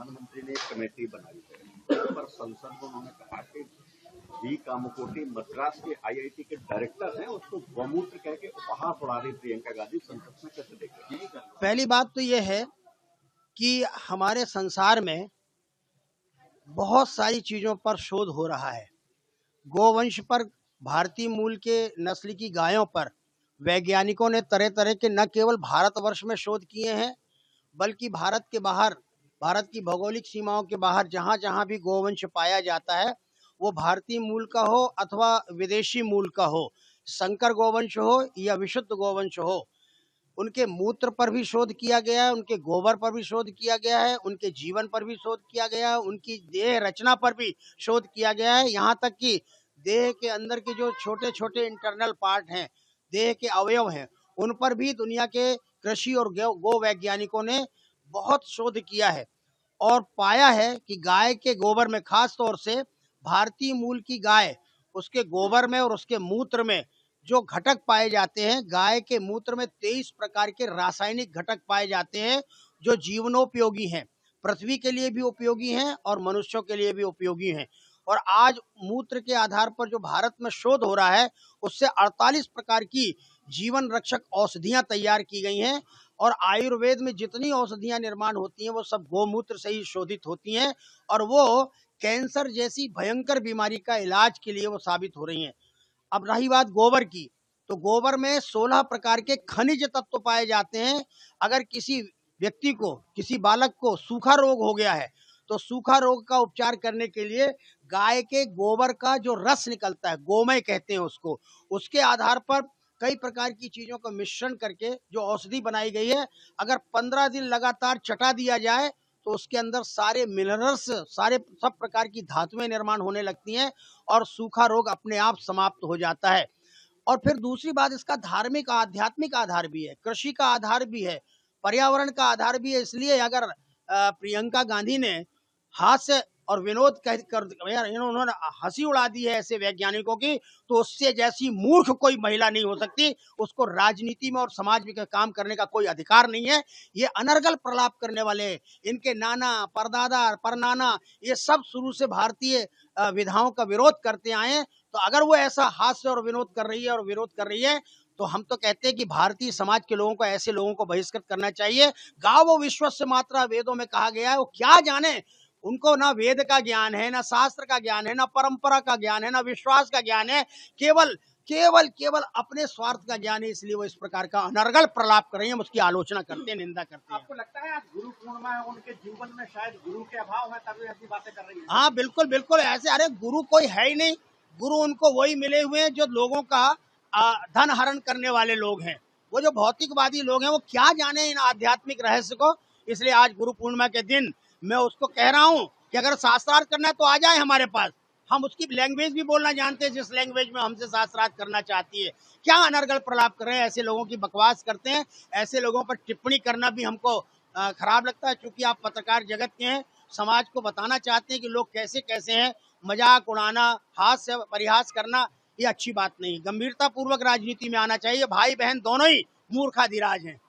प्रधानमंत्री ने एक कमेटी बनाई है, उस पर संसद में उन्होंने कहा कि वी कामकोटी मद्रास के आईआईटी के डायरेक्टर हैं, उसको गौमूत्र कह के उपहास उड़ा रही प्रियंका गांधी। संसद में कैसे देख रहे हैं? पहली बात तो ये है कि हमारे संसार में बहुत सारी चीजों पर शोध हो रहा है। गोवंश पर, भारतीय मूल के नस्ल की गायों पर वैज्ञानिकों ने तरह तरह के न केवल भारतवर्ष में शोध किए हैं, बल्कि भारत के बाहर, भारत की भौगोलिक सीमाओं के बाहर जहां जहां भी गोवंश पाया जाता है, वो भारतीय मूल का हो अथवा विदेशी मूल का हो, संकर गोवंश हो या विशुद्ध गोवंश हो, उनके मूत्र पर भी शोध किया गया है, उनके गोबर पर भी शोध किया गया है, उनके जीवन पर भी शोध किया गया है, उनकी देह रचना पर भी शोध किया गया है। यहाँ तक कि देह के अंदर के जो छोटे छोटे इंटरनल पार्ट हैं, देह के अवयव हैं, उन पर भी दुनिया के कृषि और गो वैज्ञानिकों ने बहुत शोध किया है और पाया है कि गाय के गोबर में, खास तौर से भारतीय मूल की गाय, उसके गोबर में और उसके मूत्र में जो घटक पाए जाते हैं, गाय के मूत्र में 23 प्रकार के रासायनिक घटक पाए जाते हैं जो जीवनोपयोगी हैं, पृथ्वी के लिए भी उपयोगी हैं और मनुष्यों के लिए भी उपयोगी हैं। और आज मूत्र के आधार पर जो भारत में शोध हो रहा है, उससे 48 प्रकार की जीवन रक्षक औषधियां तैयार की गई हैं। और आयुर्वेद में जितनी औषधियां निर्माण होती हैं वो सब गोमूत्र से ही शोधित होती हैं और वो कैंसर जैसी भयंकर बीमारी का इलाज के लिए वो साबित हो रही हैं। अब रही बात गोबर की, तो गोबर में 16 प्रकार के खनिज तत्व पाए जाते हैं। अगर किसी व्यक्ति को, किसी बालक को सूखा रोग हो गया है, तो सूखा रोग का उपचार करने के लिए गाय के गोबर का जो रस निकलता है, गोमय कहते हैं उसको, उसके आधार पर कई प्रकार की चीजों का मिश्रण करके जो औषधि बनाई गई है, अगर 15 दिन लगातार चटा दिया जाए तो उसके अंदर सारे मिनरल्स, सारे सब प्रकार की धातुएं निर्माण होने लगती हैं और सूखा रोग अपने आप समाप्त हो जाता है। और फिर दूसरी बात, इसका धार्मिक आध्यात्मिक आधार भी है, कृषि का आधार भी है, पर्यावरण का आधार भी है। इसलिए अगर प्रियंका गांधी ने हास्य और विनोद कह कर उन्होंने हंसी उड़ा दी है ऐसे वैज्ञानिकों की, तो उससे जैसी मूर्ख कोई महिला नहीं हो सकती। उसको राजनीति में और समाज में काम करने का कोई अधिकार नहीं है। ये अनर्गल प्रलाप करने वाले, इनके नाना, परदादा, परनाना, ये सब शुरू से भारतीय विधाओं का विरोध करते आए हैं। तो अगर वो ऐसा हास्य और विनोद कर रही है और विरोध कर रही है, तो हम तो कहते हैं कि भारतीय समाज के लोगों को, ऐसे लोगों को बहिष्कृत करना चाहिए। गावो विश्वस्य मात्रा वेदों में कहा गया है, वो क्या जाने, उनको ना वेद का ज्ञान है, ना शास्त्र का ज्ञान है, ना परंपरा का ज्ञान है, ना विश्वास का ज्ञान है, केवल केवल केवल अपने स्वार्थ का ज्ञान है। इसलिए वो इस प्रकार का अनर्गल प्रलाप कर रही हैं, उसकी आलोचना करते हैं, निंदा करते हैं। आपको लगता है आज गुरु पूर्णिमा है, उनके जीवन में शायद गुरु के अभाव है, तभी ऐसी बातें कर रही है? हाँ बिल्कुल बिल्कुल, ऐसे, अरे गुरु कोई है ही नहीं। गुरु उनको वही मिले हुए हैं जो लोगों का धन हरण करने वाले लोग हैं। वो जो भौतिकवादी लोग हैं, वो क्या जाने इन आध्यात्मिक रहस्य को। इसलिए आज गुरु पूर्णिमा के दिन मैं उसको कह रहा हूँ कि अगर शास्त्रार्थ करना है तो आ जाए हमारे पास, हम उसकी लैंग्वेज भी बोलना जानते हैं, जिस लैंग्वेज में हमसे शास्त्रार्थ करना चाहती है। क्या अनर्गल प्रलाप कर रहे हैं, ऐसे लोगों की बकवास करते हैं। ऐसे लोगों पर टिप्पणी करना भी हमको खराब लगता है, क्योंकि आप पत्रकार जगत के हैं, समाज को बताना चाहते हैं कि लोग कैसे कैसे हैं। मजाक उड़ाना, हास्य परिहास करना, ये अच्छी बात नहीं। गंभीरता पूर्वक राजनीति में आना चाहिए। भाई बहन दोनों ही मूर्खाधिराज हैं।